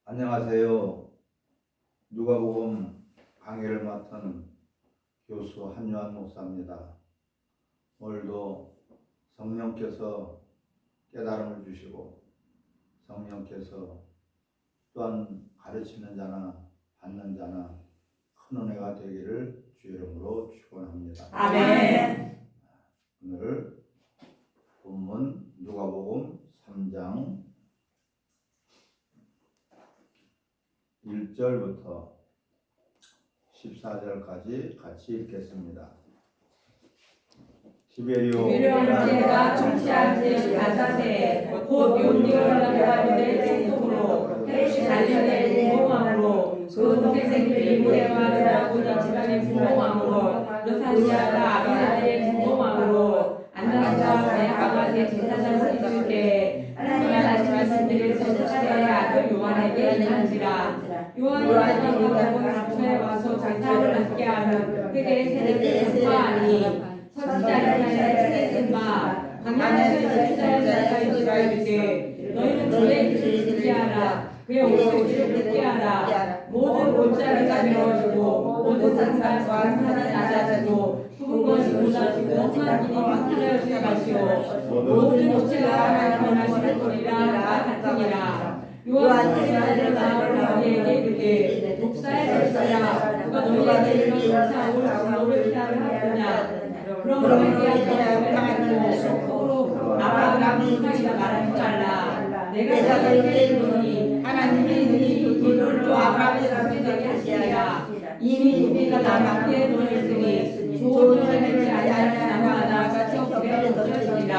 안녕하세요. 누가복음 강의를 맡은 교수 한요한 목사입니다. 오늘도 성령께서 깨달음을 주시고 성령께서 또한 가르치는 자나 받는 자나 큰 은혜가 되기를 주 이름으로 축원합니다. 아멘. 오늘 본문 누가복음 3장 1절부터 14절까지 같이 읽겠습니다. 티베리오 황제가 통치할 때 가사세 곧 요디오라가 유대 총독으로 헬시 갈릴레의 공공왕으로 그 동생 빌보레와 드라고니 지방의 공공왕으로 르사시아가 아비나의 공공왕으로 안나스와 가야바가 제사장을 있을 때 하나님의 말씀을 전사자의 아들 요한에게 일한지라. 요한이 가고 각처에 와서 제사를 함께 하는 회개의 세례를 전파하니 선지자 이사야의 책임마 강연하신 선지자 이사야가 이르되 너희는 주의 길을 듣기하라. 그의 옥수수를 듣기하라. 모든 골짜기가 메워지고 모든 산과 산이 낮아지고 푸른 것이 쏟아지고 험한 길이 확실해질 것이요 모든 육체가 하나님 원하시는 거리라 같으니라. 요한이 세례를 나오는 너희에게 이르되 목사의 것이라 누가 너희에게 이런 성사하고 진노를 피하려 하느냐. 그러므로 회개하여 당하는 속으로 아브라함이 이스라엘과 말하지 말라. 내가 너희에게 이르노니 하나님이 너희 돌로 아브라함의 자손되게 하시리라. 이미 우리가 남아피에 놓였으니 좋은 일을 맺지 아니하는 나무가 같이 엎드려 덮쳐지리라.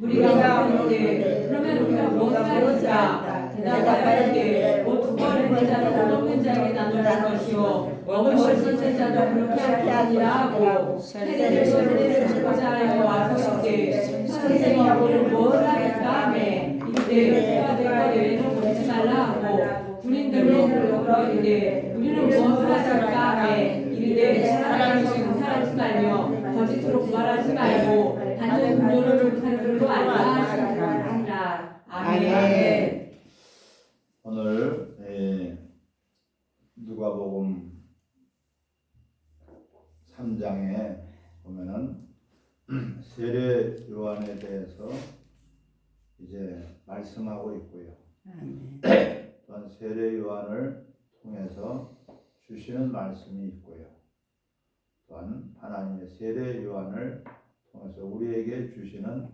우리가 이르되 그러면 우리가 무엇을 하리까? 대답하되 곧 두 번의 제자도 없는 자에게 나누는 것이요 먹을 것을 제자도 그렇게 하리라 하고 세례를 받고자 하여 와서 이르되 선생님이 우리를 무엇을 하리까 하며 이르되 내가 외에는 보지 말라 하고 군인들로 불러 이르되 우리는 무엇을 하리까 하며 이르되 사랑하시 공살하지 말며 거짓으로 부활하지 말고 받는 공로를 불타는 걸로 알라 하시니라. 아멘. 오늘 누가복음 3장에 보면은 세례 요한에 대해서 이제 말씀하고 있고요. 또한 세례 요한을 통해서 주시는 말씀이 있고요. 또한 하나님의 세례 요한을 통해서 우리에게 주시는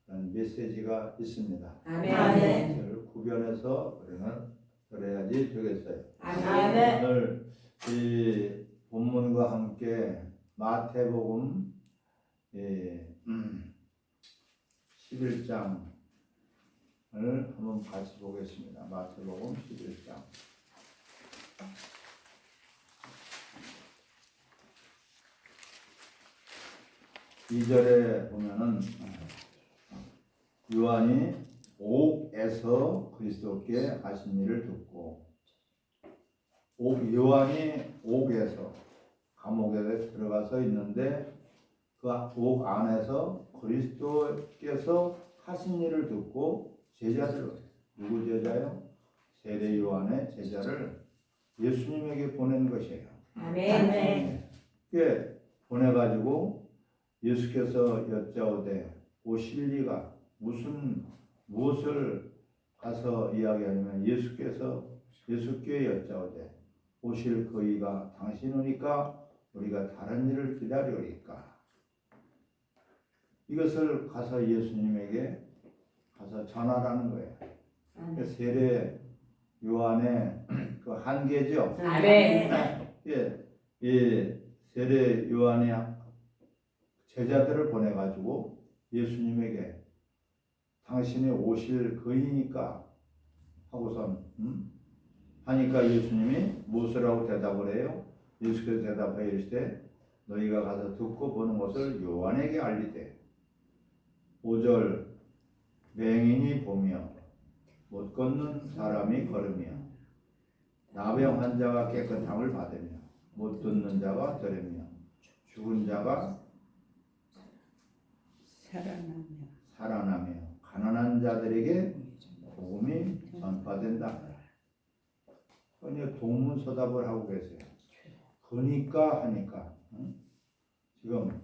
그런 메시지가 있습니다. 아멘. 구별해서 우리는 그래야지 되겠어요. 아멘. 오늘 이 본문과 함께 마태복음 11장을 한번 같이 보겠습니다. 마태복음 11장 2절에 보면은 요한이 옥에서 그리스도께 하신 일을 듣고 요한이 옥에서 감옥에 들어가서 있는데 그 옥 안에서 그리스도께서 하신 일을 듣고 제자들 누구 제자요? 세례 요한의 제자를 예수님에게 보낸 것이에요. 아멘. 그 보내가지고 예수께서 여짜오되 오실 리가 무엇을 가서 이야기하냐면 예수께 여짜오되 오실 그이가 당신이니까 우리가 다른 일을 기다리오리까. 이것을 가서 예수님에게 가서 전하라는 거예요. 세례 요한의 그 한계죠. 아멘. 이 세례 요한의 제자들을 보내가지고 예수님에게 당신이 오실 그이니까 하고선 하니까 예수님이 무엇이라고 대답을 해요? 예수께서 대답하여 이르시되 너희가 가서 듣고 보는 것을 요한에게 알리되 5절 맹인이 보며 못 걷는 사람이 걸으며 나병 환자가 깨끗함을 받으며 못 듣는 자가 들으며 죽은 자가 살아나며 가난한 자들에게 복음이 전파된다. 그냥 동문서답을 하고 계세요. 그러니까 하니까 지금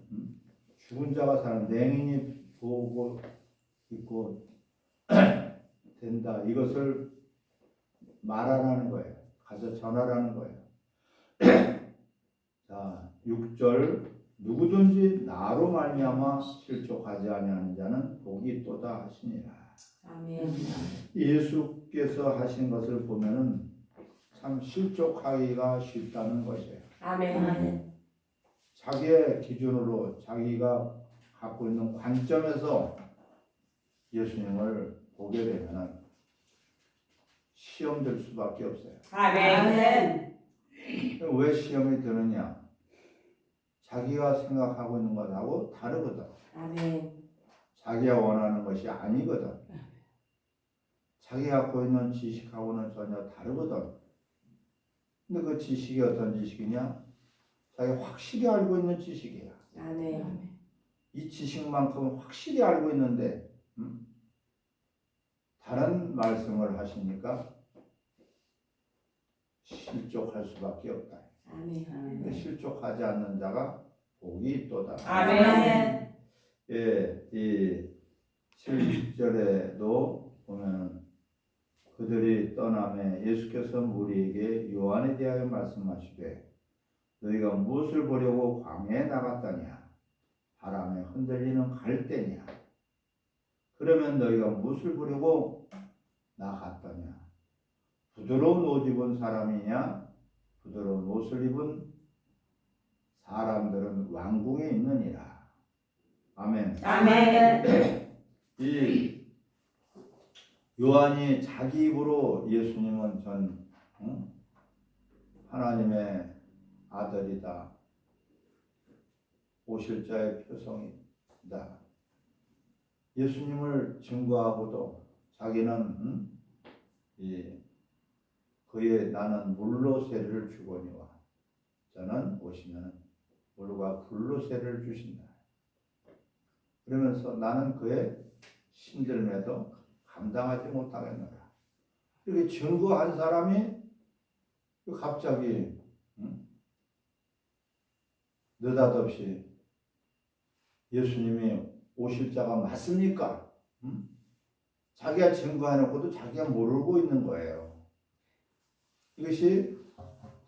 죽은 자가 사는 냉인이 보고 있고 된다. 이것을 말하라는 거예요. 가서 전하라는 거예요. 자, 6절 누구든지 나로 말미암아 실족하지 아니하는 자는 복이 있도다 하시니라. 아멘. 예수께서 하신 것을 보면은 참 실족하기가 쉽다는 것이에요. 아멘. 자기의 기준으로 자기가 갖고 있는 관점에서 예수님을 보게 되면은 시험 될 수밖에 없어요. 아멘. 왜 시험이 드느냐? 자기가 생각하고 있는 것하고 다르거든. 아멘. 자기가 원하는 것이 아니거든. 자기가 갖고 있는 지식하고는 전혀 다르거든. 근데 그 지식이 어떤 지식이냐? 자기가 확실히 알고 있는 지식이야. 아멘. 이 지식만큼은 확실히 알고 있는데 다른 말씀을 하시니까 실족할 수밖에 없다. 아멘. 실족하지 않는 자가 복이 있도다. 아멘. 예, 이 7절에도 보면 그들이 떠남에 예수께서 무리에게 요한에 대하여 말씀하시되 너희가 무엇을 보려고 광야에 나갔더냐? 바람에 흔들리는 갈대냐? 그러면 너희가 무엇을 보려고 나갔더냐? 부드러운 옷 입은 사람이냐? 부드러운 옷을 입은 사람들은 왕궁에 있느니라. 아멘. 아멘. 이 요한이 자기 입으로 예수님은 하나님의 아들이다. 오실 자의 표성이다. 예수님을 증거하고도 자기는 그의 나는 물로 세를 주거니와 저는 오시면 물과 불로 세를 주신다. 그러면서 나는 그의 힘들매도 감당하지 못하겠노라. 이렇게 증거한 사람이 갑자기 느닷없이 예수님이 오실 자가 맞습니까? 자기가 증거해놓고도 자기가 모르고 있는 거예요. 이것이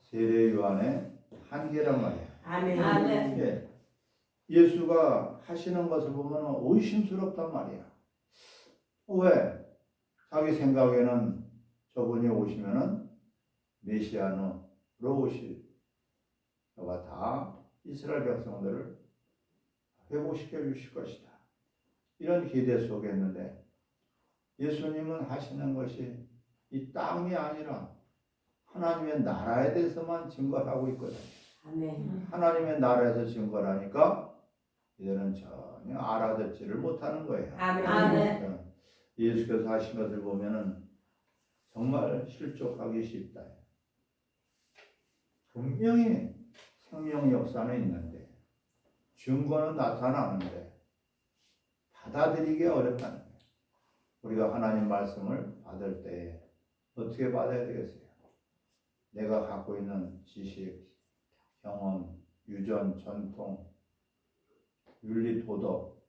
세례 요한의 한계란 말이에요. 아멘. 예. 예수가 하시는 것을 보면 의심스럽단 말이야. 왜? 자기 생각에는 저분이 오시면은 메시아로 오실 저가 다 이스라엘 백성들을 회복시켜 주실 것이다. 이런 기대 속에 있는데 예수님은 하시는 것이 이 땅이 아니라 하나님의 나라에 대해서만 증거하고 있거든요. 아멘. 하나님의 나라에서 증거를 하니까 이들은 전혀 알아듣지를 못하는 거예요. 아멘. 예수께서 하신 것을 보면은 정말 실족하기 쉽다. 분명히 생명 역사는 있는데 증거는 나타나는데 받아들이기 어렵다는 거예요. 우리가 하나님 말씀을 받을 때 어떻게 받아야 되겠어요? 내가 갖고 있는 지식, 경험, 유전, 전통, 윤리, 도덕,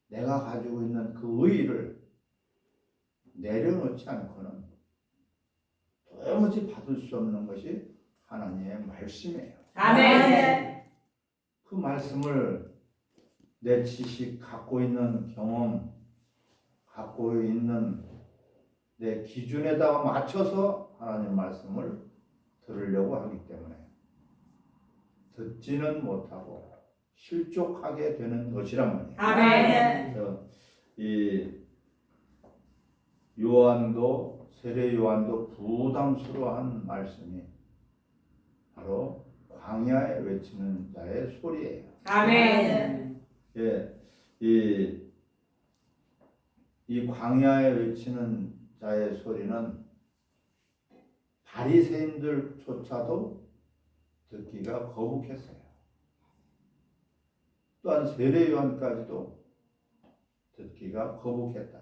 내가 가지고 있는 그 의의를 내려놓지 않고는 도무지 받을 수 없는 것이 하나님의 말씀이에요. 아멘. 그 말씀을 내 지식, 갖고 있는 경험, 갖고 있는 내 기준에다가 맞춰서 하나님 말씀을 들으려고 하기 때문에 듣지는 못하고 실족하게 되는 것이란 말이에요. 아멘. 그래서 이 요한도 세례 요한도 부담스러워한 말씀이 바로 광야에 외치는 자의 소리예요. 아멘. 예, 이 광야에 외치는 자의 소리는 바리새인들조차도 듣기가 거북했어요. 또한 세례 요한까지도 듣기가 거북했다.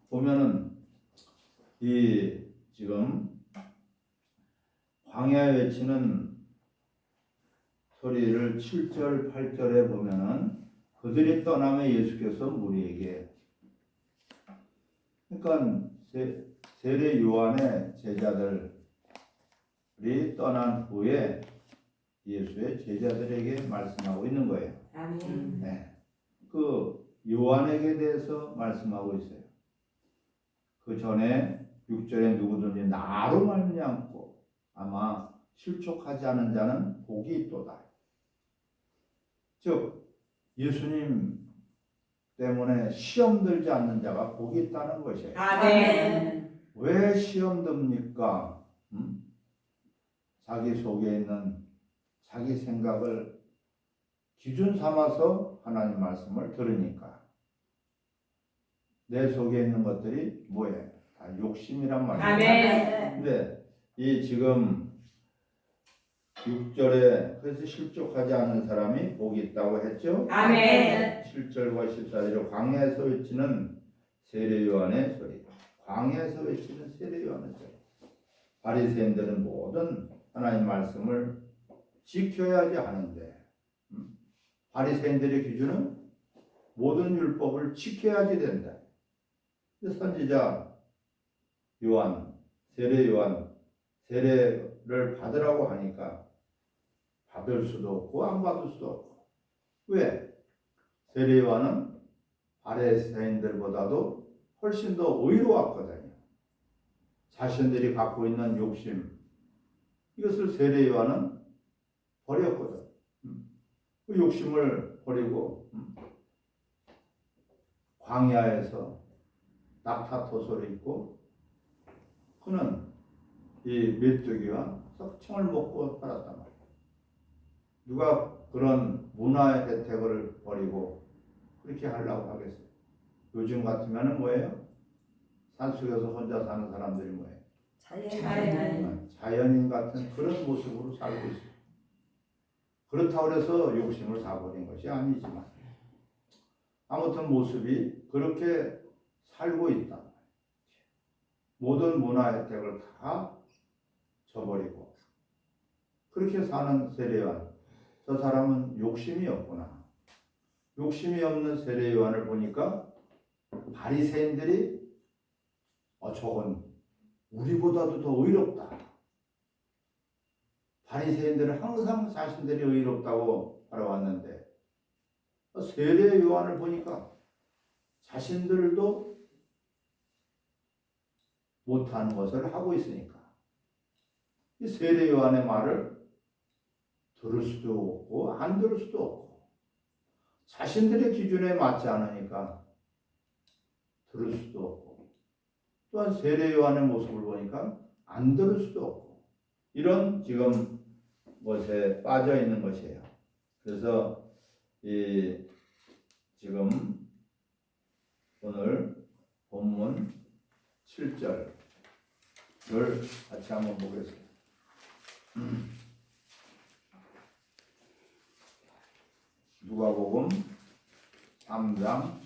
보면은 이 지금 광야에 외치는 소리를 7절, 8절에 보면은 그들이 떠나며 예수께서 무리에게, 그러니까 세례 요한의 제자들이 떠난 후에 예수의 제자들에게 말씀하고 있는 거예요. 아멘. 네. 그 요한에게 대해서 말씀하고 있어요. 그 전에 6절에 누구든지 나로 말미암고 아마 실족하지 않은 자는 복이 있도다. 즉 예수님 때문에 시험 들지 않는 자가 복이 있다는 것이에요. 아멘. 왜 시험 듭니까? 자기 속에 있는 자기 생각을 기준 삼아서 하나님 말씀을 들으니까. 내 속에 있는 것들이 뭐예요? 다 욕심이란 말이에요. 아멘. 근데 이 지금 6절에 그래서 실족하지 않는 사람이 복이 있다고 했죠? 아멘. 7절과 14절에 광야에서 외치는 세례 요한의 소리. 광야에서 외치는 세례 요한의 소리. 바리새인들은 모든 하나님 말씀을 지켜야지 하는데 바리새인들의 기준은 모든 율법을 지켜야지 된다. 선지자 요한, 세례 요한, 세례를 받으라고 하니까 받을 수도 없고 안 받을 수도 없고. 왜? 세례 요한은 바리새인들보다도 훨씬 더 의로웠거든요. 자신들이 갖고 있는 욕심, 이것을 세례 요한은 버렸거든. 그 욕심을 버리고 광야에서 낙타토소를 입고 그는 이 메뚜기와 석청을 먹고 살았단 말이에요. 누가 그런 문화의 혜택을 버리고 그렇게 하려고 하겠어요? 요즘 같으면 뭐예요? 산속에서 혼자 사는 사람들이 뭐예요? 자연인 같은 그런 모습으로 살고 있어요. 그렇다고 해서 욕심을 다 버린 것이 아니지만 아무튼 모습이 그렇게 살고 있다. 모든 문화 혜택을 다 저버리고 그렇게 사는 세례요한, 저 사람은 욕심이 없구나. 욕심이 없는 세례요한을 보니까 바리새인들이 저건 우리보다도 더 의롭다. 바리새인들은 항상 자신들이 의롭다고 바라왔는데 세례 요한을 보니까 자신들도 못하는 것을 하고 있으니까 이 세례 요한의 말을 들을 수도 없고 안 들을 수도 없고 자신들의 기준에 맞지 않으니까 들을 수도 없고 또한 세례 요한의 모습을 보니까 안 들을 수도 없고 이런 지금 것에 빠져 있는 것이에요. 그래서 지금 오늘 본문 7절을 같이 한번 보겠습니다. 누가복음 3장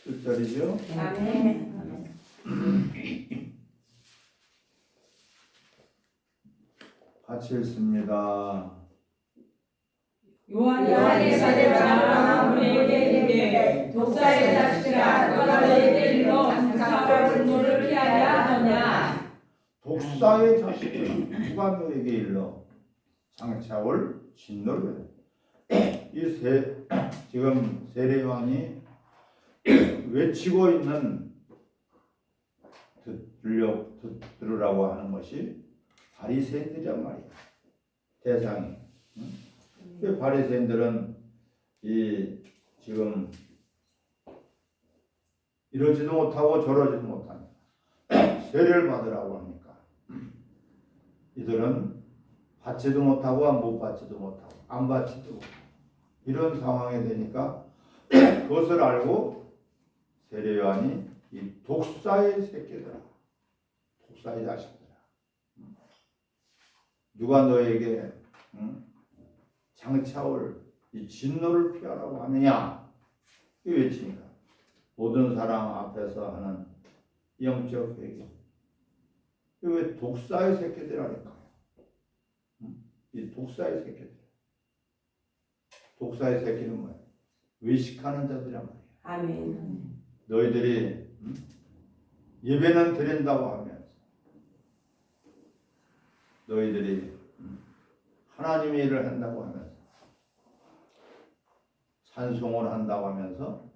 7절이죠. 아멘. 같이 읽습니다. 요한이 세례받아 우리에게 이르되 독사의 자식들아 너가 너희에게 일러 장차올 분노를 피하려 하느냐. 독사의 자식들 누가 너에게 일러 장차올 진노를 지금 세례 요한이 외치고 있는 들으라고 하는 것이 바리새인들이란 말이에요. 대상이. 그 바리새인들은 지금 이러지도 못하고 저러지도 못하니까 세례를 받으라고 하니까 이들은 받지도 못하고 못 받지도 못하고 안 받지도 못하고 이런 상황이 되니까 그것을 알고 세례 요한이 이 독사의 새끼들아, 독사의 자식들아, 누가 너에게 장차올 이 진노를 피하라고 하느냐? 이 외치니까 모든 사람 앞에서 하는 영적 회개. 왜 독사의 새끼들 아닐까요? 이 독사의 새끼들. 독사의 새끼는 뭐야? 외식하는 자들이란 말이야. 아멘. 너희들이 예배는 드린다고 하면서 너희들이 하나님의 일을 한다고 하면서 찬송을 한다고 하면서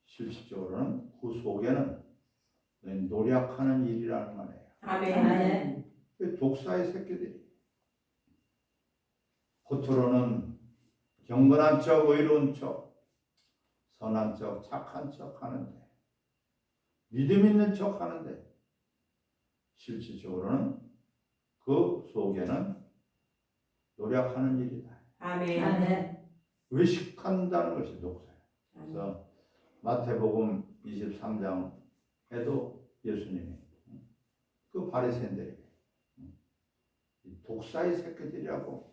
실질적으로는 그 속에는 노력하는 일이라는 말이에요. 아멘. 독사의 새끼들이 겉으로는 경건한 척, 의로운 척, 선한 척, 착한 척 하는데 믿음 있는 척 하는데 실질적으로는 그 속에는 노력하는 일이다. 아멘. 외식한다는 것이 독사예요. 그래서 마태복음 23장에도 예수님이 그 바리새인들에게 독사의 새끼들이라고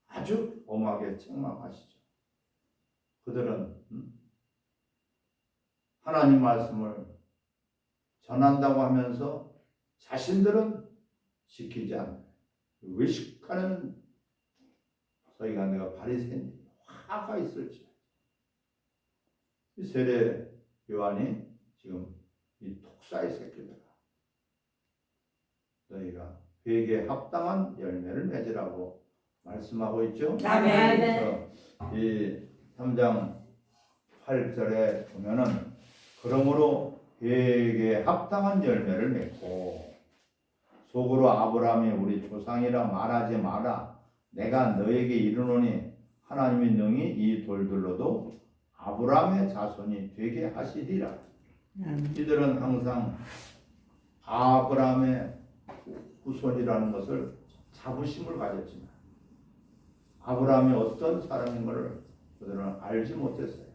아주 엄하게 책망하시죠. 그들은 하나님 말씀을 전한다고 하면서 자신들은 지키지 않는 외식하는 저희가 내가 바리새인 화가 있을지 이 세례 요한이 지금 이 독사의 새끼들아 너희가 회개에 합당한 열매를 맺으라고 말씀하고 있죠. 아멘. 이 3장 8절에 보면은 그러므로 회개에 합당한 열매를 맺고 속으로 아브라함이 우리 조상이라 말하지 마라. 내가 너에게 이르노니 하나님이 능히 이 돌들로도 아브라함의 자손이 되게 하시리라. 이들은 항상 아브라함의 후손이라는 것을 자부심을 가졌지만 아브라함이 어떤 사람인 것을 그들은 알지 못했어요.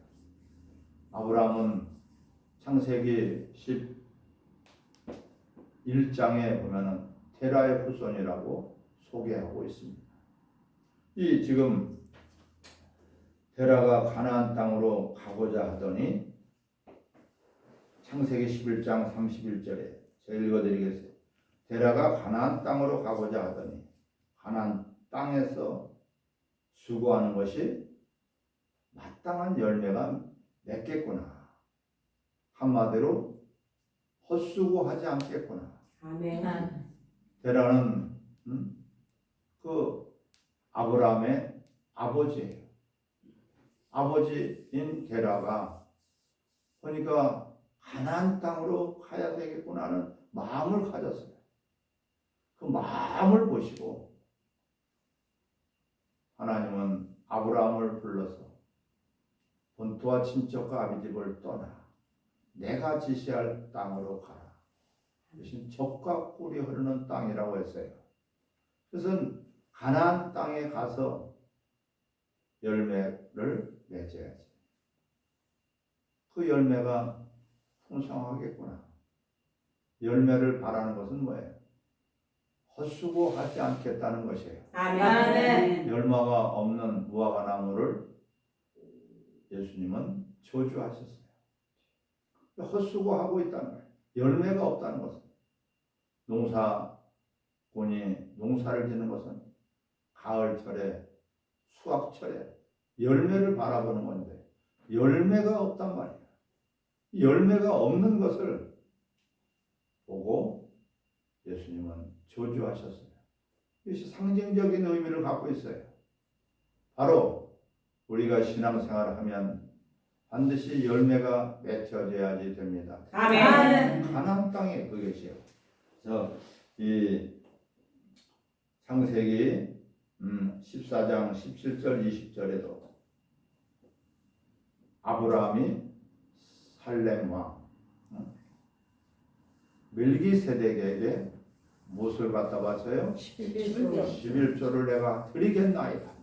아브라함은 창세기 11장에 보면은 테라의 후손이라고 소개하고 있습니다. 이 지금 테라가 가나안 땅으로 가고자 하더니 창세기 11장 31절에 제가 읽어드리겠어요. 테라가 가나안 땅으로 가고자 하더니 가나안 땅에서 수고하는 것이 마땅한 열매가 맺겠구나. 한마디로 헛수고하지 않겠구나. 아멘. 테라는 그 아브라함의 아버지예요. 아버지인 테라가 보니까 가나안 땅으로 가야 되겠구나 하는 마음을 가졌어요. 그 마음을 보시고 하나님은 아브라함을 불러서 본토와 친척과 아비집을 떠나 내가 지시할 땅으로 가라. 대신 젖과 꿀이 흐르는 땅이라고 했어요. 그것은 가나안 땅에 가서 열매를 맺어야지. 그 열매가 풍성하겠구나. 열매를 바라는 것은 뭐예요? 헛수고하지 않겠다는 것이에요. 아멘. 열매가 없는 무화과 나무를 예수님은 저주하셨어요. 헛수고하고 있다는 거예요. 열매가 없다는 것은 농사꾼이 농사를 짓는 것은 가을철에 수확철에 열매를 바라보는 건데 열매가 없단 말이에요. 열매가 없는 것을 보고 예수님은 저주하셨어요. 이것이 상징적인 의미를 갖고 있어요. 바로 우리가 신앙생활을 하면 반드시 열매가 맺혀져야지 됩니다. 아멘. 가나안 땅에 그것이요. 그래서 이 창세기 14장 17절 20절에도 아브라함이 살렘 왕 멜기세덱에게 무엇을 갖다 바쳐요? 11조를 내가 드리겠나이다.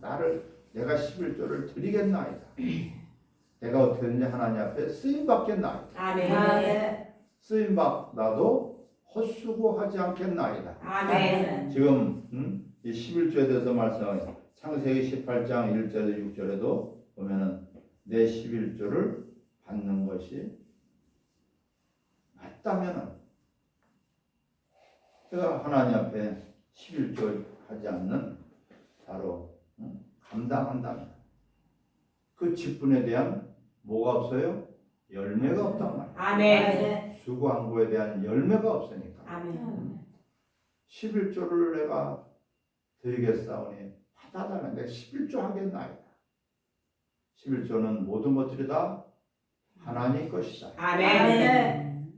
내가 11조를 드리겠나이다. 내가 어떻게 되는지 하나님 앞에 쓰임 받겠나이다. 아멘. 쓰임 받아도 헛수고하지 않겠나이다. 아멘. 지금 이 11조에 대해서 말씀하는 창세기 18장 1절에 6절에도 보면은 내 11조를 받는 것이 맞다면은 제가 하나님 앞에 11조 하지 않는 바로 감당한다면 그 직분에 대한 뭐가 없어요? 열매가 없단 말이에요. 아멘. 수고한 거에 대한 열매가 없으니까. 아멘. 11조를 내가 드리겠사오니 받아달라. 내가 11조 하겠나이다. 11조는 모든 것들이 다 하나님 것이다. 아멘.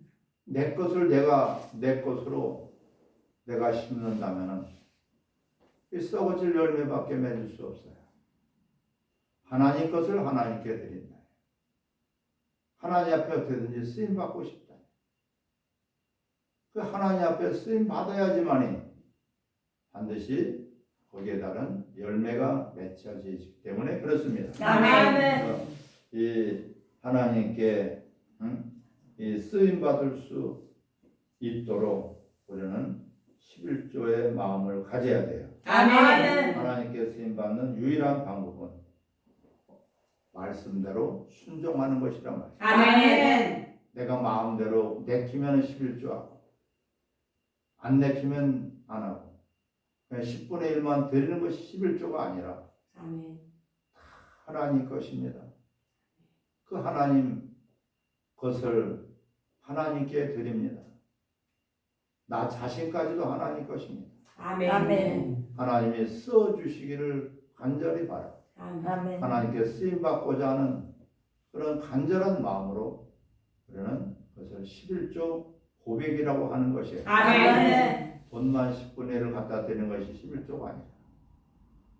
내 것을 내 것으로 내가 심는다면은 이 썩어질 열매밖에 맺을 수 없어요. 하나님 것을 하나님께 드린다. 하나님 앞에 어떻게든지 쓰임 받고 싶다. 그 하나님 앞에 쓰임 받아야지만이 반드시 거기에 따른 열매가 맺혀지기 때문에 그렇습니다. 아멘. 이 하나님께 이 쓰임 받을 수 있도록 우리는 11조의 마음을 가져야 돼요. 아멘. 하나님께 쓰임 받는 유일한 방법은 말씀대로 순종하는 것이란 말이에요. 아멘. 내가 마음대로 내키면 11조 하고 안 내키면 안 하고 그냥 10분의 1만 드리는 것이 11조가 아니라 아멘. 하나님 것입니다. 그 하나님 것을 하나님께 드립니다. 나 자신까지도 하나님 것입니다. 아멘. 하나님이 써주시기를 간절히 바랍니다. 아멘. 하나님께 쓰임받고자 하는 그런 간절한 마음으로 우리는 그것을 11조 고백이라고 하는 것이에요. 아멘. 돈만 10분의 1을 갖다 드리는 것이 11조가 아니라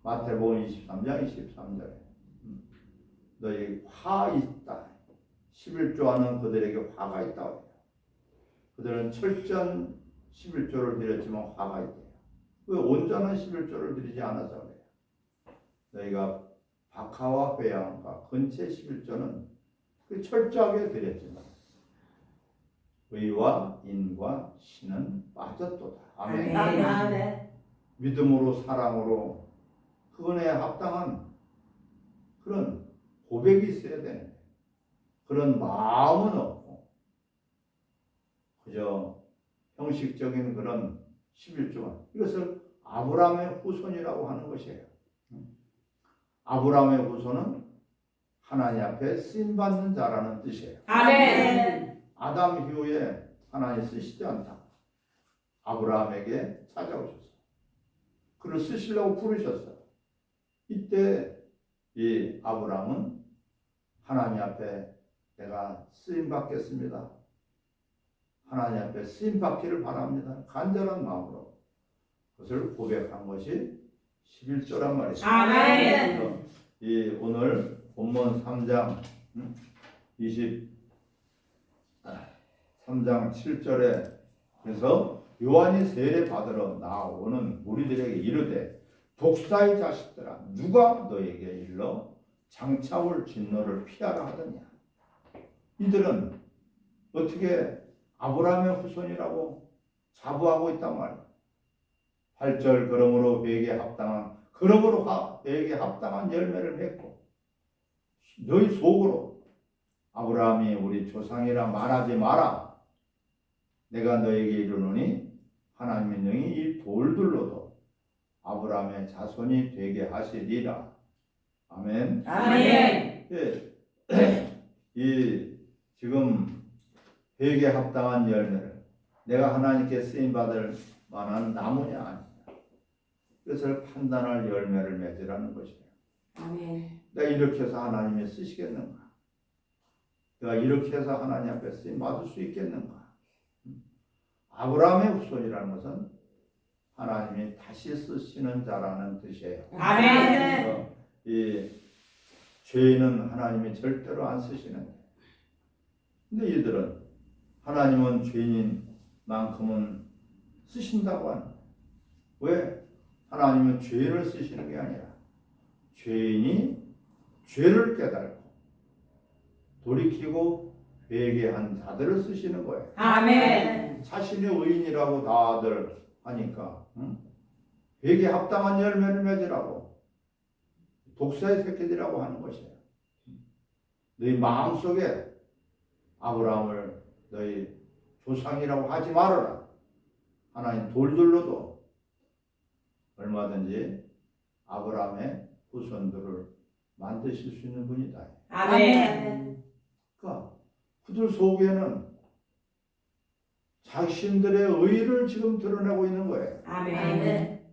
마태복음 23장 23절에 너희 화 있다. 11조 하는 그들에게 화가 있다. 그들은 철저한 11조를 드렸지만 화가 있대요. 왜 온전한 11조를 드리지 않아서 그래요. 너희가 박하와 회양과 근체 11조는 그 철저하게 드렸지만 의와 인과 신은 빠졌도다. 아멘. 아멘. 믿음으로 사랑으로 그 은혜에 합당한 그런 고백이 있어야 되는데 그런 마음은 없고 그저 형식적인 그런 11조만 이것을 아브라함의 후손이라고 하는 것이에요. 아브라함의 후손은 하나님 앞에 쓰임받는 자라는 뜻이에요. 아멘. 아담 이후에 하나님 쓰시지 않다. 아브라함에게 찾아오셔서 그를 쓰시려고 부르셨어요. 이때 이 아브라함은 하나님 앞에 내가 쓰임 받겠습니다. 하나님 앞에 쓰임 받기를 바랍니다. 간절한 마음으로 그것을 고백한 것이 11조란 말이죠. 아멘. 이 오늘 본문 3장 23장 7절에 그래서 요한이 세례 받으러 나오는 무리들에게 이르되 독사의 자식들아 누가 너에게 일러 장차올 진노를 피하라 하더냐. 이들은 어떻게 아브라함의 후손이라고 자부하고 있단 말이야. 8절 그러므로 회개에 합당한 회개에 합당한 열매를 맺고 너희 속으로 아브라함이 우리 조상이라 말하지 마라. 내가 너에게 이르노니 하나님의 능히 이 돌들로도 아브라함의 자손이 되게 하시리라. 아멘. 아멘. 이 지금 회개에 합당한 열매를 내가 하나님께 쓰임 받을 만한 나무냐 아니냐. 그것을 판단할 열매를 맺으라는 것이에요. 아멘. 내가 이렇게 해서 하나님이 쓰시겠는가? 내가 이렇게 해서 하나님 앞에 쓰임 받을 수 있겠는가? 아브라함의 후손이라는 것은 하나님이 다시 쓰시는 자라는 뜻이에요. 아멘. 이 죄인은 하나님이 절대로 안 쓰시는데, 근데 이들은 하나님은 죄인만큼은 쓰신다고 하는 거예요. 왜? 하나님은 죄를 쓰시는 게 아니라 죄인이 죄를 깨달고 돌이키고 회개한 자들을 쓰시는 거예요. 아멘. 자신이 의인이라고 다들 하니까 회개 합당한 열매를 맺으라고 독사의 새끼들이라고 하는 것이에요. 너희 마음속에 아브라함을 너희 조상이라고 하지 말아라. 하나님 돌들로도 얼마든지 아브라함의 후손들을 만드실 수 있는 분이다. 아멘. 그러니까 그들 속에는 자신들의 의를 지금 드러내고 있는 거예요. 아멘.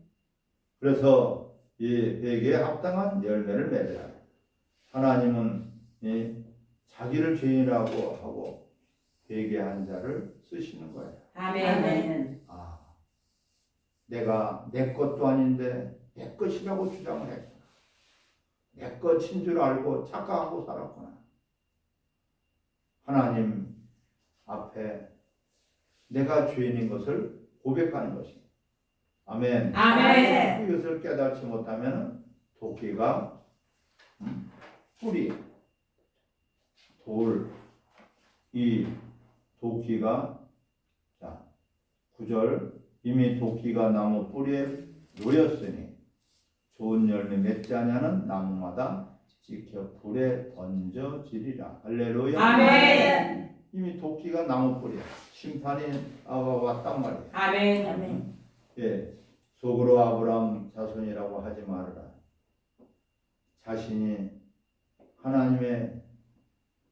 그래서 이 회개에 합당한 열매를 맺어야 해요. 하나님은 자기를 죄인이라고 하고 회개한 자를 쓰시는 거예요. 아멘. 내가 내 것도 아닌데 내 것이라고 주장을 했구나. 내 것인 줄 알고 착각하고 살았구나. 하나님 앞에 내가 죄인인 것을 고백하는 것입니다. 아멘. 아멘. 이것을 깨닫지 못하면 도끼가 뿌리, 돌, 이 도끼가 9절 이미 도끼가 나무 뿌리에 놓였으니 좋은 열매 맺지 아니하는 나무마다 지켜 불에 던져지리라. 할렐루야. 아멘. 이미 도끼가 나무 뿌리야. 심판이 왔단 말이야. 아멘. 예, 속으로 아브라함 자손이라고 하지 말아라. 자신이 하나님의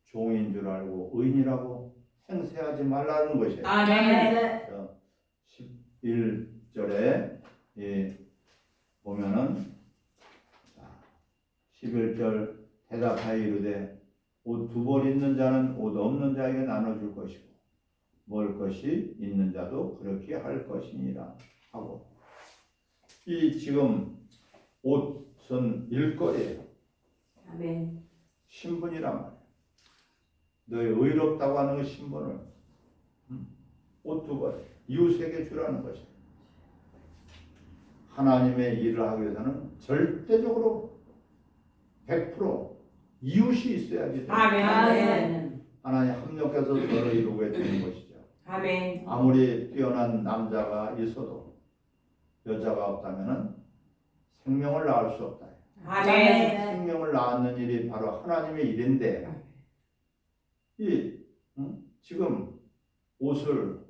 종인 줄 알고 의인이라고 행세하지 말라는 것이에요. 아멘. 11절에 보면은 11절 대답하여 이르되 옷 두 벌 있는 자는 옷 없는 자에게 나눠줄 것이고 먹을 것이 있는 자도 그렇게 할 것이니라 하고, 이 지금 옷은 일거리예요. 아멘. 신분이란 말이에요. 너희 의롭다고 하는 그 신분을 옷 두 벌 이웃에게 주라는 것이에요. 하나님의 일을 하기 위해서는 절대적으로 100% 이웃이 있어야지. 아멘. 하나님 합력해서 서로 이루게 되는 것이죠. 아멘. 아무리 뛰어난 남자가 있어도 여자가 없다면 생명을 낳을 수 없다. 아멘. 생명을 낳는 일이 바로 하나님의 일인데, 지금 옷을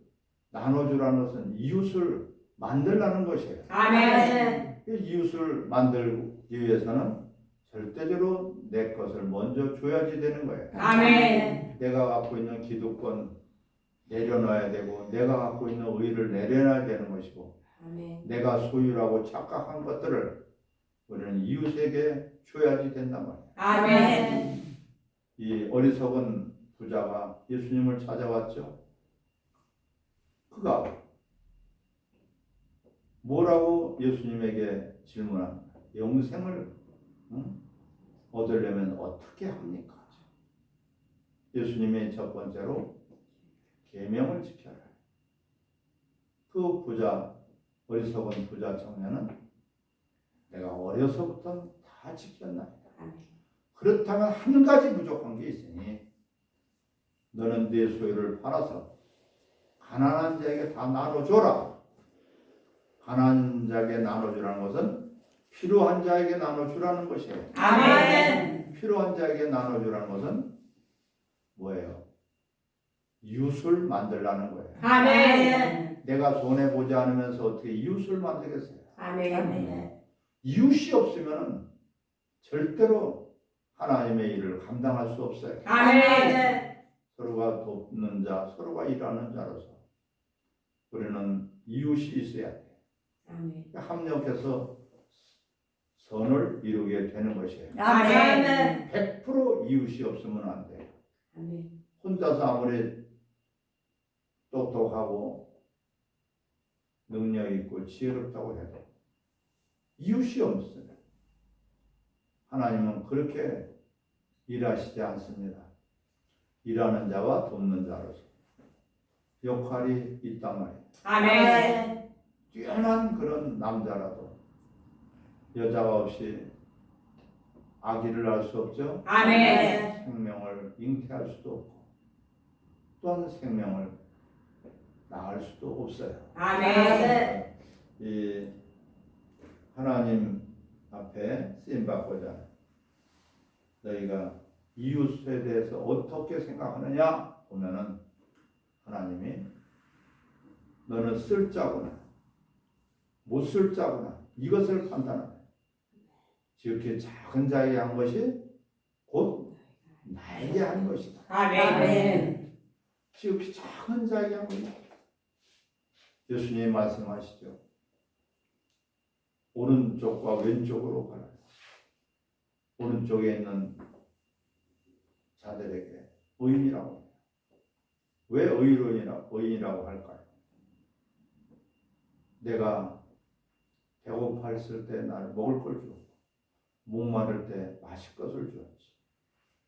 나눠주라는 것은 이웃을 만들라는 것이에요. 아멘. 이웃을 만들기 위해서는 절대적으로 내 것을 먼저 줘야지 되는 거예요. 아멘. 내가 갖고 있는 기득권 내려놔야 되고, 내가 갖고 있는 의를 내려놔야 되는 것이고, 아멘. 내가 소유라고 착각한 것들을 우리는 이웃에게 줘야지 된단 말이에요. 아멘. 이 어리석은 부자가 예수님을 찾아왔죠. 그가 뭐라고 예수님에게 질문합니다. 영생을 얻으려면 어떻게 합니까? 예수님이 첫 번째로 계명을 지켜라. 그 부자, 어리석은 부자 청년은 내가 어려서부터 다 지켰나이다. 그렇다면 한 가지 부족한 게 있으니 너는 네 소유를 팔아서 가난한 자에게 다 나눠줘라. 가난한 자에게 나눠주라는 것은 필요한 자에게 나눠주라는 것이에요. 아멘. 필요한 자에게 나눠주라는 것은 뭐예요? 이웃을 만들라는 거예요. 아멘. 내가 손해보지 않으면서 어떻게 이웃을 만들겠어요? 아멘. 이웃이 없으면 절대로 하나님의 일을 감당할 수 없어요. 아멘. 서로가 돕는 자, 서로가 일하는 자로서 우리는 이웃이 있어야 돼요. 아멘. 합력해서 선을 이루게 되는 것이에요. 아멘. 100% 이웃이 없으면 안 돼요. 아멘. 혼자서 아무리 똑똑하고 능력 있고 지혜롭다고 해도 이웃이 없어요. 하나님은 그렇게 일하시지 않습니다. 일하는 자와 돕는 자로서 역할이 있단 말이에요. 아멘. 뛰어난 그런 남자라도 여자가 없이 아기를 낳을 수 없죠. 아멘. 생명을 잉태할 수도 없고 또한 생명을 낳을 수도 없어요. 아멘. 이 하나님 앞에 쓰임 받고자 너희가 이웃에 대해서 어떻게 생각하느냐 보면은 하나님이 너는 쓸 자구나 못 쓸 자구나 이것을 판단합니다. 지극히 작은 자에게 한 것이 곧 나에게 한 것이다. 아멘. 지극히 작은 자에게 한 것이다. 예수님이 말씀하시죠. 오른쪽과 왼쪽으로 가라. 오른쪽에 있는 자들에게 의인이라고 해요. 왜 의인이라고 할까요? 내가 배고팠을 때 나를 먹을 걸 주었고, 목마를 때 마실 것을 주었지.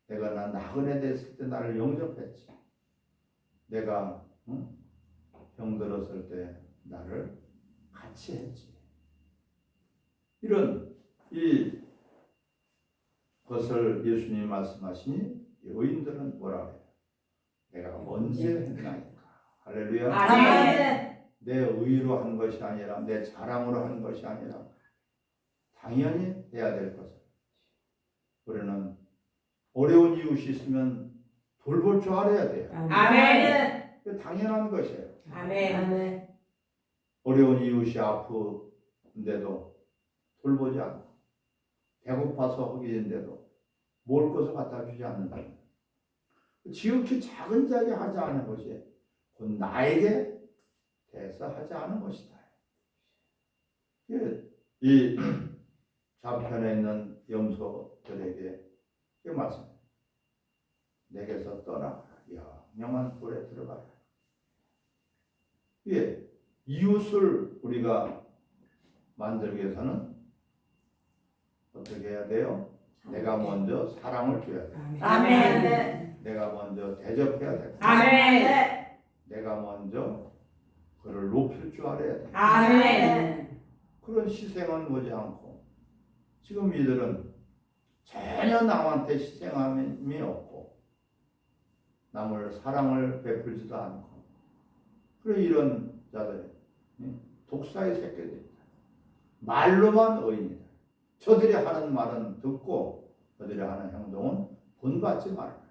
내가 나그네 됐을 때 나를 영접했지. 내가 병들었을 때 나를 같이 했지. 이런 이 것을 예수님이 말씀하시니 의인들은 뭐라 그래요? 내가 언제 했나이까. 할렐루야. 아멘. 내 의로 한 것이 아니라 내 자랑으로 한 것이 아니라 당연히 해야 될 것을. 우리는 어려운 이웃이 있으면 돌볼 줄 알아야 돼요. 아멘. 그게 당연한 것이에요. 아멘. 어려운 이웃이 아픈데도 돌보지 않고 배고파서 허기진데도 먹을 것을 갖다 주지 않는다. 지극히 작은 자에게 하지 않은 것이 곧 나에게 대해서 하지 않은 것이다. 이 좌편에 있는 염소들에게 이 말씀. 내게서 떠나가라. 영영한 굴에 들어가라. 예, 이웃을 우리가 만들기 위해서는 어떻게 해야 돼요? 내가 먼저 사랑을 줘야 돼. 아멘. 내가 먼저 대접해야 돼. 아멘. 내가 먼저 그를 높일 줄 알아야 돼. 아멘. 그런 희생은 보지 않고 지금 이들은 전혀 남한테 희생함이 없고 남을 사랑을 베풀지도 않고 그런 이런 자들 독사의 새끼들이다. 말로만 의인이다. 저들이 하는 말은 듣고 저들이 하는 행동은 본받지 말아라.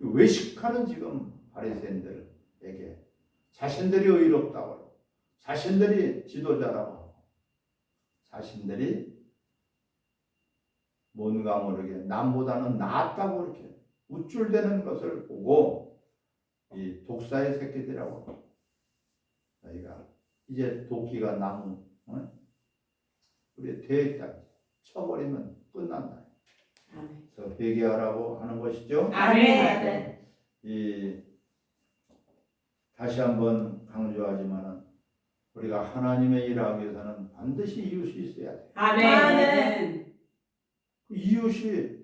외식하는 지금 바리새인들에게 자신들이 의롭다고 하고 자신들이 지도자라고 하고 자신들이 뭔가 모르게 남보다는 낫다고 이렇게 우쭐대는 것을 보고 이 독사의 새끼들이라고 하고 저희가 이제 도끼가 나무 우리 대했다 쳐버리면 끝난다. 그래서 회개하라고 하는 것이죠. 아멘. 이 다시 한번 강조하지만은 우리가 하나님의 일을 하기 위해서는 반드시 이웃이 있어야 돼. 아멘. 그 이웃이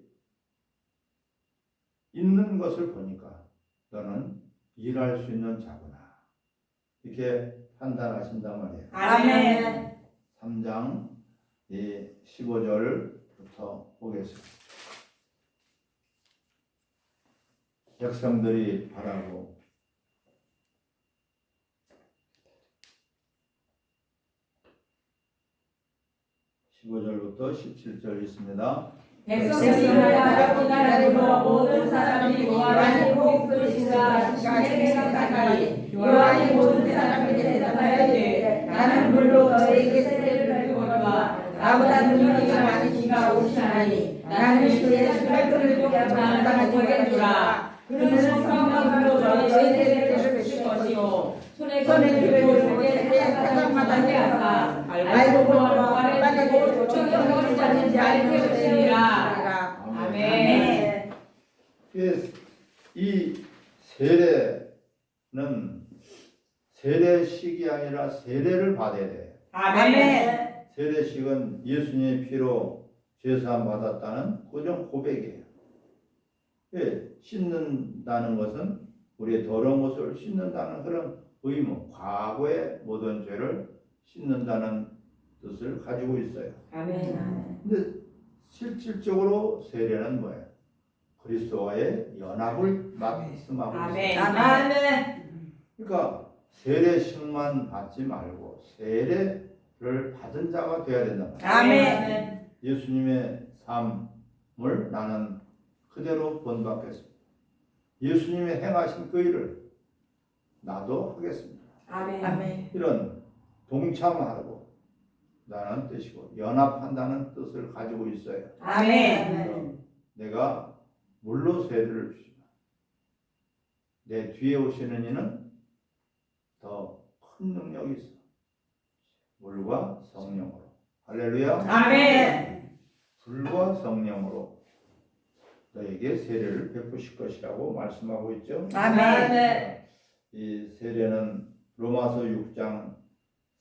있는 것을 보니까 너는 일할 수 있는 자구나 이렇게 판단하신단 말이에요. 아멘. 3장 15절부터 보겠습니다. 백성들이 바라고 15절부터 17절 있습니다. 백성들이 바라보고 기다리고 모든 사람이 요한이 복음을 생각하니 요한이 모든 사람에게 대답하였되 나는 물로 너희에게 세례를 베푸거니와 나보다 능력이 많으시가 오시나니 나는 주의 수발들을 통해 마땅하지 못하노라. 그는 성령과 물로 너희에게 세례를 베풀 것이요 손에 들고 주께 사장마다 해하사 알고 보아 빠지고 조청하고 자는지 알게 되리라. 아멘. 이 세례는 세례식이 아니라 세례를 받아야 돼. 아멘. 세례식은 예수님의 피로 죄사함 받았다는 고정 고백이에요. 씻는다는 것은 우리의 더러운 것을 씻는다는 그런 의무, 과거의 모든 죄를 씻는다는 뜻을 가지고 있어요. 아멘. 근데 실질적으로 세례는 뭐예요? 그리스도와의 연합을 말씀하고 있어요. 아멘. 그러니까 세례식만 받지 말고 세례를 받은 자가 되어야 된다. 아멘. 예수님의 삶을 나는 그대로 본받겠습니다. 예수님의 행하신 그 일을 나도 하겠습니다. 아멘. 이런 동참하고 다는 뜻이고 연합한다는 뜻을 가지고 있어요. 아멘. 그래서 내가 물로 세례를 주지만 내 뒤에 오시는 이는 더 큰 능력이 있어. 물과 성령으로. 할렐루야. 아멘. 불과 성령으로 너에게 세례를 베푸실 것이라고 말씀하고 있죠. 아멘. 이 세례는 로마서 6장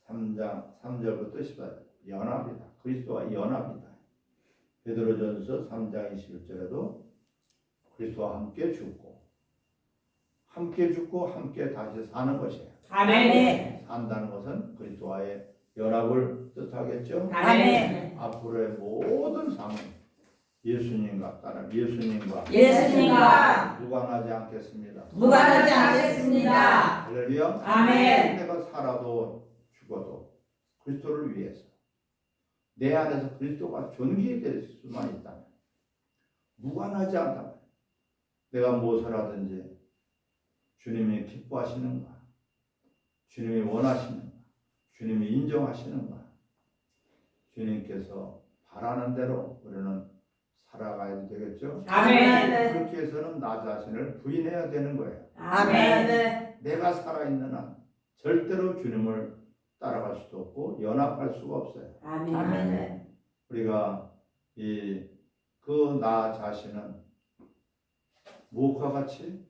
3장 3절부터 14절 연합이다. 그리스도와 연합이다. 베드로전서 3장 21절에도 그리스도와 함께 죽고 함께 다시 사는 것이에요. 아멘. 산다는 것은 그리스도와의 연합을 뜻하겠죠. 아멘. 앞으로의 모든 삶은 예수님과 따라 예수님과 무관하지 않겠습니다. 무관하지 않겠습니다. 할렐루야. 아멘. 내가 살아도 죽어도 그리스도를 위해서 내 안에서 그리스도가 존귀될 수만 있다면 무관하지 않다면 내가 무엇을 하든지 주님이 기뻐하시는가, 주님이 원하시는가, 주님이 인정하시는가, 주님께서 바라는 대로 우리는 살아가야 되겠죠. 아멘. 그렇게 해서는 나 자신을 부인해야 되는 거예요. 아멘. 내가 살아있는 한 절대로 주님을 따라갈 수도 없고 연합할 수가 없어요. 아멘. 우리가 그 나 자신은 무엇과 같이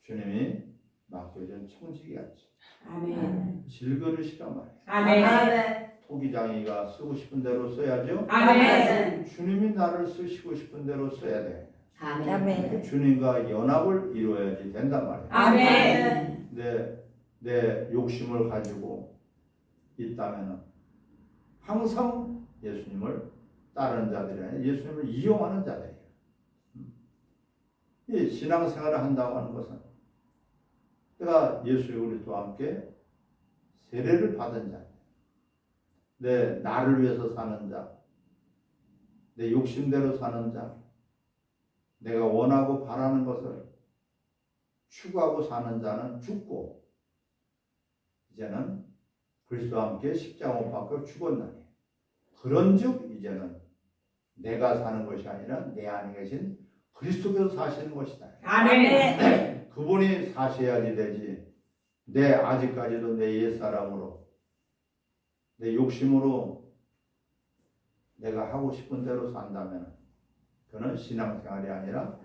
주님이 맡겨준 청지기 같이 아멘. 질그릇이란 말이에요. 아멘. 토기장이가 쓰고 싶은 대로 써야죠. 아멘. 주님이 나를 쓰시고 싶은 대로 써야 돼요. 아멘. 주님과 연합을 이루어야지 된단 말이에요. 아멘. 내 욕심을 가지고 있다면 항상 예수님을 따르는 자들이 아니라 예수님을 이용하는 자들이에요. 이 신앙생활을 한다고 하는 것은 내가 예수 그리스도와 함께 세례를 받은 자, 내 나를 위해서 사는 자, 내 욕심대로 사는 자, 내가 원하고 바라는 것을 추구하고 사는 자는 죽고 이제는 그리스도와 함께 십자가 못 박혀 죽었나니 그런즉 이제는 내가 사는 것이 아니라 내 안에 계신 그리스도께서 사시는 것이다. 아멘. 그분이 사셔야지 되지. 내 아직까지도 내 옛사람으로 내 욕심으로 내가 하고 싶은 대로 산다면 그는 신앙생활이 아니라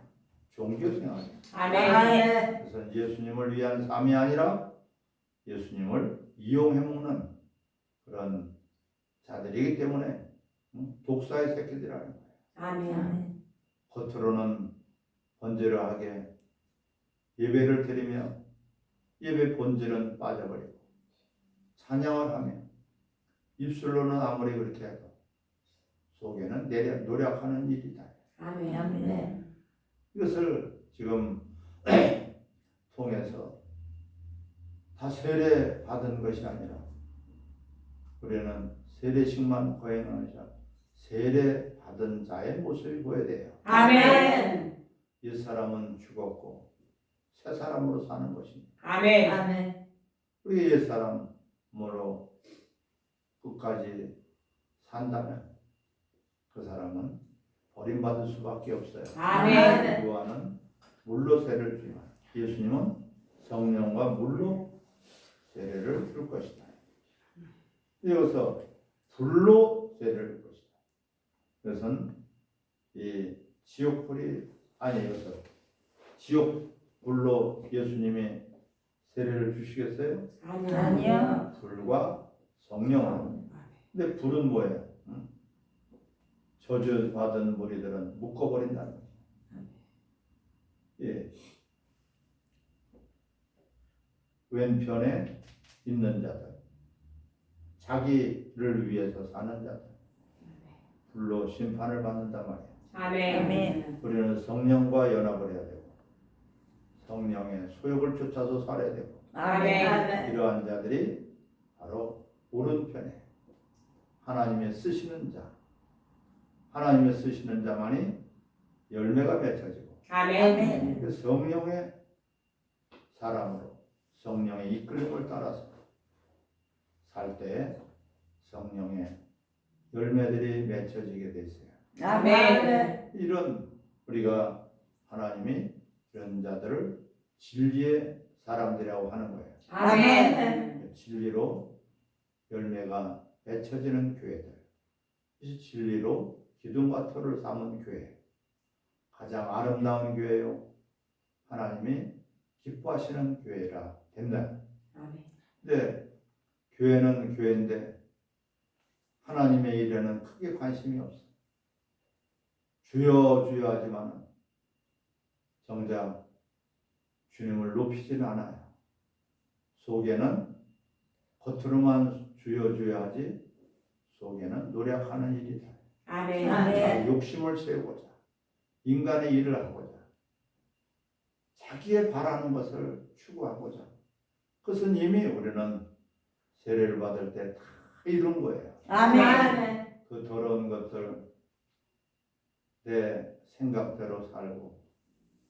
종교생활이에요. 아멘. 그래서 예수님을 위한 삶이 아니라 예수님을 이용해먹는 그런 자들이기 때문에 독사의 새끼들이라는 거예요. 아멘. 겉으로는 번제를하게 예배를 드리며 예배 본질은 빠져버리고 찬양을 하며 입술로는 아무리 그렇게 해도 속에는 노력하는 일이다. 아멘. 이것을 지금 통해서 다 세례 받은 것이 아니라 우리는 세례식만 거행하는 것이 아니라 세례 받은 자의 모습이 보여야 돼요. 아멘. 옛사람은 죽었고 새 사람으로 사는 것입니다. 아멘. 우리 옛사람으로 끝까지 산다면 그 사람은 버림받을 수밖에 없어요. 아멘. 요한은 물로 세례를 주지만 예수님은 성령과 물로 세례를 줄 것이다. 이어서 불로 세례를 줄 것이다. 그것은 이 지옥불이 아니어서 지옥 불로 예수님이 세례를 주시겠어요? 아니요. 불과 성령으로. 근데 불은 뭐예요? 저주받은 무리들은 묶어버린다는 거죠. 예. 왼편에 있는 자들, 자기를 위해서 사는 자들, 불로 심판을 받는단 말이에요. 아멘. 우리는 성령과 연합을 해야 되고 성령의 소욕을 쫓아서 살아야 되고 아멘. 이러한 자들이 바로 오른편에 하나님의 쓰시는 자, 하나님의 쓰시는 자만이 열매가 맺혀지고 아멘. 그 성령의 사람으로 성령의 이끌림을 따라서 살 때 성령의 열매들이 맺혀지게 됐어요. 아멘. 이런 우리가 하나님이 이런 자들을 진리의 사람들이라고 하는 거예요. 아멘. 진리로 열매가 맺혀지는 교회들. 이 진리로 기둥과 터를 삼은 교회. 가장 아름다운 교회요. 하나님이 기뻐하시는 교회라 된다. 근데 교회는 교회인데 하나님의 일에는 크게 관심이 없어. 주여 주여 하지만 정작 주님을 높이지는 않아요. 속에는 겉으로만 주여 주여 하지 속에는 노력하는 일이다. 아멘. 욕심을 채우고자 인간의 일을 하고자 자기의 바라는 것을 추구하고자 그것은 이미 우리는 세례를 받을 때 다 이룬 거예요. 아멘. 그 더러운 것들 내 생각대로 살고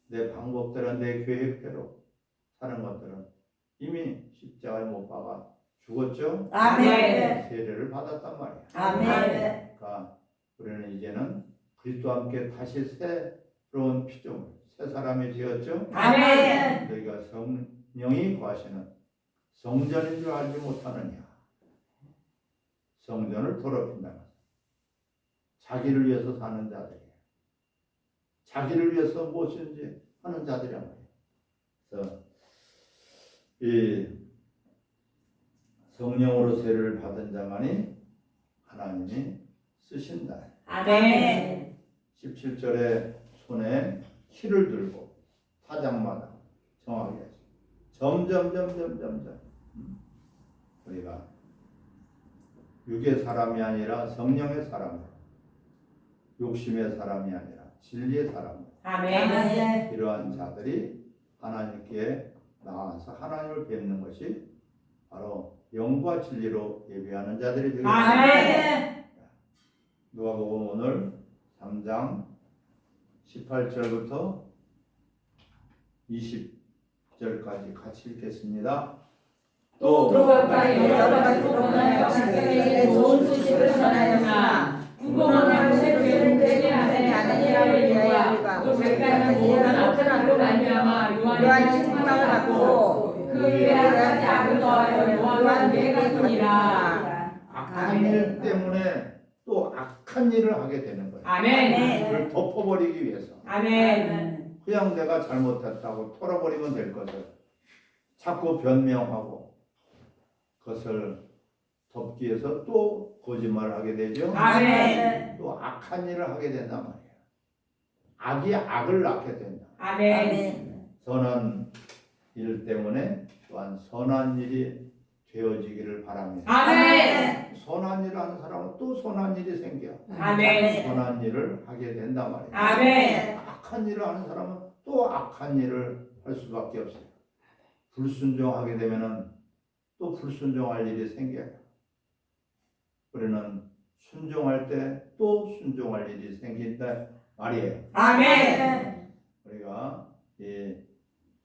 내 방법대로 내 계획대로 사는 것들은 이미 십자가에 못 박아 죽었죠. 아멘. 세례를 받았단 말이야. 아멘. 그러니까 우리는 이제는 그리스도와 함께 다시 새로운 피조물 새 사람이 되었죠. 아멘. 너희가 성령이 거하시는 성전인 줄 알지 못하느냐. 성전을 더럽힌다는 것은 자기를 위해서 사는 자들이에요. 자기를 위해서 무엇인지 하는 자들이란 말이에요. 그래서 이 성령으로 세례를 받은 자만이 하나님이 쓰신다. 아멘. 17절에 손에 키를 들고 타작마다 정하게 하죠. 점점 우리가 육의 사람이 아니라 성령의 사람들, 욕심의 사람이 아니라 진리의 사람들. 아멘. 이러한 자들이 하나님께 나와서 하나님을 뵙는 것이 바로 영과 진리로 예배하는 자들이 되겠습니다. 아멘. 누가복음 오늘 3장 18절부터 20절까지 같이 읽겠습니다. 또 그것과 여러 가지 복음하여 백성에게 좋은 소식을 전하였으나 궁금한 세계는 되지 않은 이유와 또 백가는 모든 어떠나로 말미암아 요한이 책망을 받고 그 일에 하지 않은 거하여 요한은 매각이니라. 악한 일 때문에 또 악한 일을 하게 되는 거예요. 아멘. 그걸 덮어버리기 위해서 아멘. 그냥 내가 잘못했다고 털어버리면 될 것을 자꾸 변명하고 그것을 덮기 위해서 또 거짓말을 하게 되죠. 아멘. 또 악한 일을 하게 된단 말이에요. 악이 악을 낳게 된다. 아멘. 선한 일 때문에 또한 선한 일이 되어지기를 바랍니다. 아멘. 선한 일을 하는 사람은 또 선한 일이 생겨. 아멘. 선한 일을 하게 된단 말이에요. 아멘. 악한 일을 하는 사람은 또 악한 일을 할 수밖에 없어요. 불순종하게 되면은 또 불순종할 일이 생겨요. 우리는 순종할 때 또 순종할 일이 생긴다 말이에요. 아멘. 우리가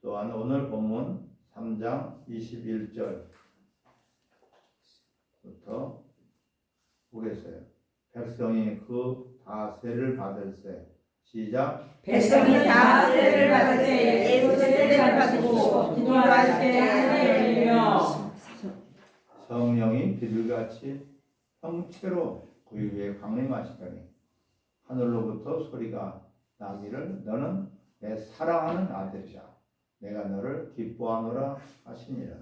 또한 오늘 본문 3장 21절부터 보겠어요. 백성이 그 다 세를 받을세. 시작. 백성이 다 세례를 받을 때 예수 세례를 받고 기도할 때 하늘을 열리며 성령이 비둘기같이 형체로 그 위에 강림하시더니 하늘로부터 소리가 나기를 너는 내 사랑하는 아들이라 내가 너를 기뻐하노라 하시니라.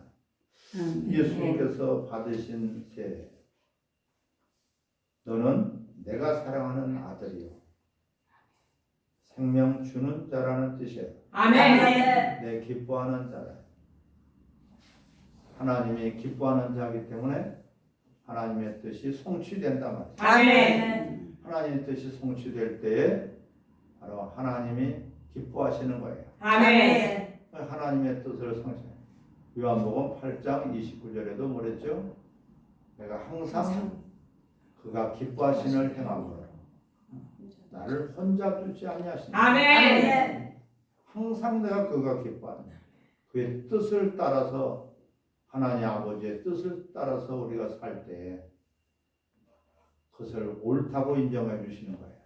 예수님께서 받으신 세례 너는 내가 사랑하는 아들이요 생명 주는 자라는 뜻이에요. 아멘. 내 기뻐하는 자라. 하나님이 기뻐하는 자이기 때문에 하나님의 뜻이 성취된단 말이에요. 아멘. 하나님의 뜻이 성취될 때에 바로 하나님이 기뻐하시는 거예요. 아멘. 하나님의 뜻을 성취. 요한복음 8장 29절에도 뭐랬죠? 내가 항상 그가 기뻐하시는 행함으로 나를 혼자 두지 아니하신다. 아멘. 항상 내가 그가 기뻐한다. 그의 뜻을 따라서 하나님 아버지의 뜻을 따라서 우리가 살 때 그것을 옳다고 인정해 주시는 거예요.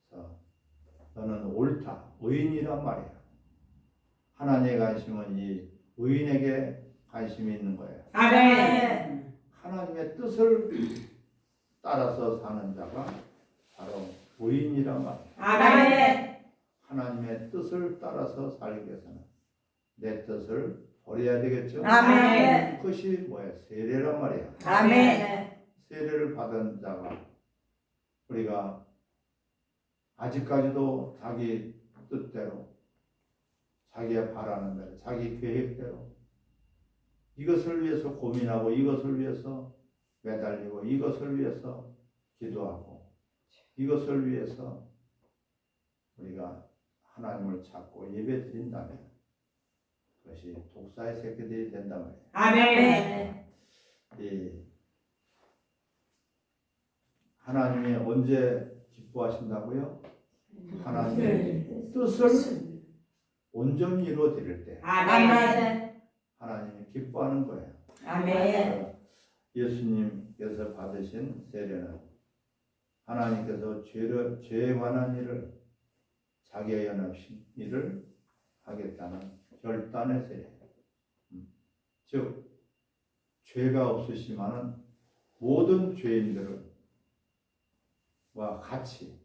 그래서 너는 옳다, 의인이란 말이에요. 하나님의 관심은 이 의인에게 관심이 있는 거예요. 아멘. 하나님의 뜻을 따라서 사는 자가 바로 의인이란 말이에요. 아멘. 하나님의 뜻을 따라서 살기 위해서는 내 뜻을 버려야 되겠죠. 아멘. 그것이 뭐예요? 세례란 말이에요. 아멘. 세례를 받은 자가 우리가 아직까지도 자기 뜻대로 자기가 바라는 대로 자기 계획대로 이것을 위해서 고민하고 이것을 위해서 매달리고 이것을 위해서 기도하고 이것을 위해서 우리가 하나님을 찾고 예배 드린다면 그것이 독사의 새끼들이 된단 말이에요. 아멘. 이 하나님이 언제 기뻐하신다고요? 하나님의 뜻을 온전히 이루어 드릴 때 아멘. 하나님이 기뻐하는 거예요. 아멘. 예수님께서 받으신 세례는 하나님께서 죄에 관한 일을 자기의 연합신 일을 하겠다는 결단의 세례. 즉 죄가 없으시만은 모든 죄인들과 같이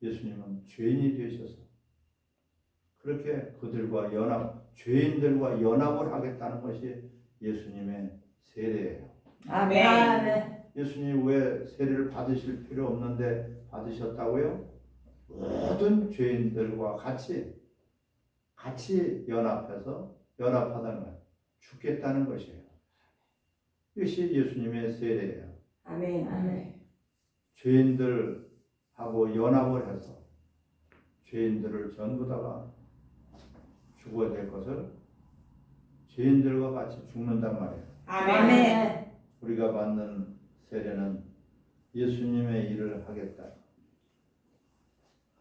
예수님은 죄인이 되셔서 그렇게 그들과 죄인들과 연합을 하겠다는 것이 예수님의 세례예요. 아멘. 예수님이 왜 세례를 받으실 필요 없는데 받으셨다고요? 모든 죄인들과 같이 연합하다는 거예요. 죽겠다는 것이에요. 이것이 예수님의 세례예요. 아멘. 죄인들하고 연합을 해서 죄인들을 전부 다가 죽어야 될 것을 죄인들과 같이 죽는단 말이에요. 아멘. 우리가 받는 세례는 예수님의 일을 하겠다.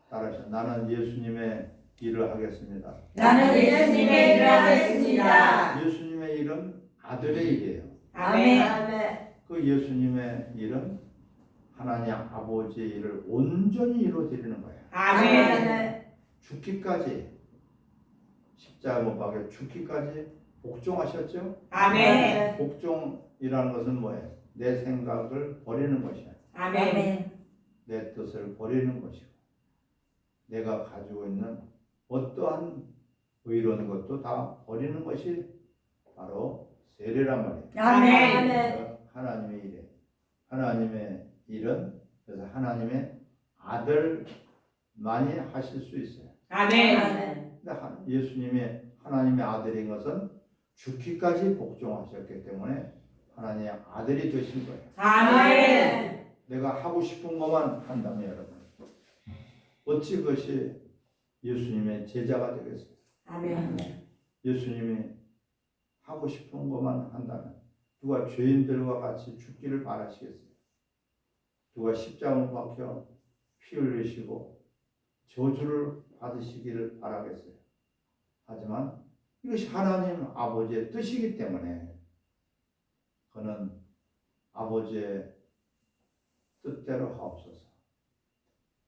따라서 나는 예수님의 일을 하겠습니다. 나는 예수님의 일을 하겠습니다. 예수님의 일은 아들의 일이에요. 아멘. 그 예수님의 일은 하나님 아버지의 일을 온전히 이루어드리는 거예요. 아멘. 죽기까지 십자가 못 박혀 죽기까지 복종하셨죠? 아멘. 복종이라는 것은 뭐예요? 내 생각을 버리는 것이야. 아멘. 내 뜻을 버리는 것이고 내가 가지고 있는 어떠한 의로운 것도 다 버리는 것이 바로 세례란 말이에요. 아멘. 하나님의 일에 하나님의 일은 그래서 하나님의 아들만이 하실 수 있어요. 아멘. 근데 예수님의 하나님의 아들인 것은 죽기까지 복종하셨기 때문에 하나님의 아들이 되신 거예요. 아멘. 내가 하고 싶은 것만 한다면 여러분 어찌 그것이 예수님의 제자가 되겠어요? 아멘. 예수님이 하고 싶은 것만 한다면 누가 죄인들과 같이 죽기를 바라시겠어요? 누가 십자가 못 박혀 피 흘리시고 저주를 받으시기를 바라겠어요? 하지만 이것이 하나님 아버지의 뜻이기 때문에 그는 아버지의 뜻대로 하옵소서.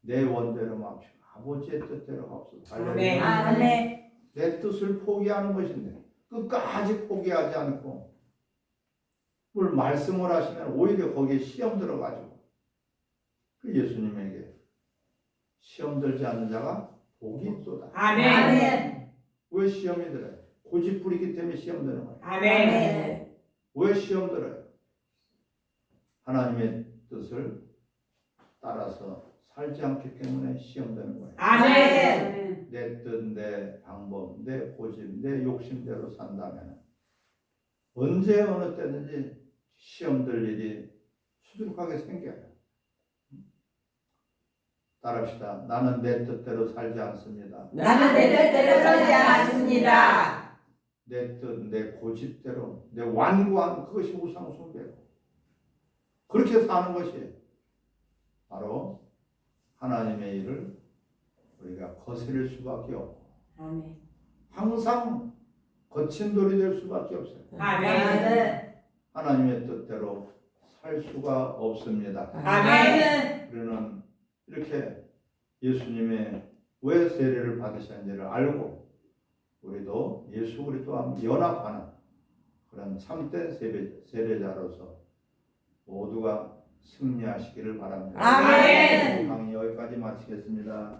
내 원대로 마옵시고 아버지의 뜻대로 하옵소서. 아멘. 아멘. 내 뜻을 포기하는 것인데 끝까지 포기하지 않고 뭘 말씀을 하시면 오히려 거기에 시험 들어가지고 그 예수님에게 시험 들지 않는 자가 복이 있도다. 아멘. 왜 시험이 들어요? 고집부리기 때문에 시험 드는 거예요. 아멘. 왜 시험 들어요? 하나님의 뜻을 따라서 살지 않기 때문에 시험 드는 거예요. 아멘. 내 뜻, 내 방법, 내 고집, 내 욕심대로 산다면 언제 어느 때든지 시험 들 일이 수두룩하게 생겨요. 따라합시다. 나는 내 뜻대로 살지 않습니다. 나는 내 뜻대로 살지 않습니다. 내 뜻, 내 고집대로, 내 완고한 그것이 우상 숭배고 그렇게 사는 것이 바로 하나님의 일을 우리가 거스릴 수밖에 없고 아멘. 항상 거친 돌이 될 수밖에 없어요. 아멘. 하나님의 뜻대로 살 할 수가 없습니다. 아멘. 우리는 이렇게 예수님의 왜 세례를 받으셨는지를 알고 우리도 예수 그리스도와 연합하는 그런 참된 세례자로서 모두가 승리하시기를 바랍니다. 아멘. 강의 여기까지 마치겠습니다.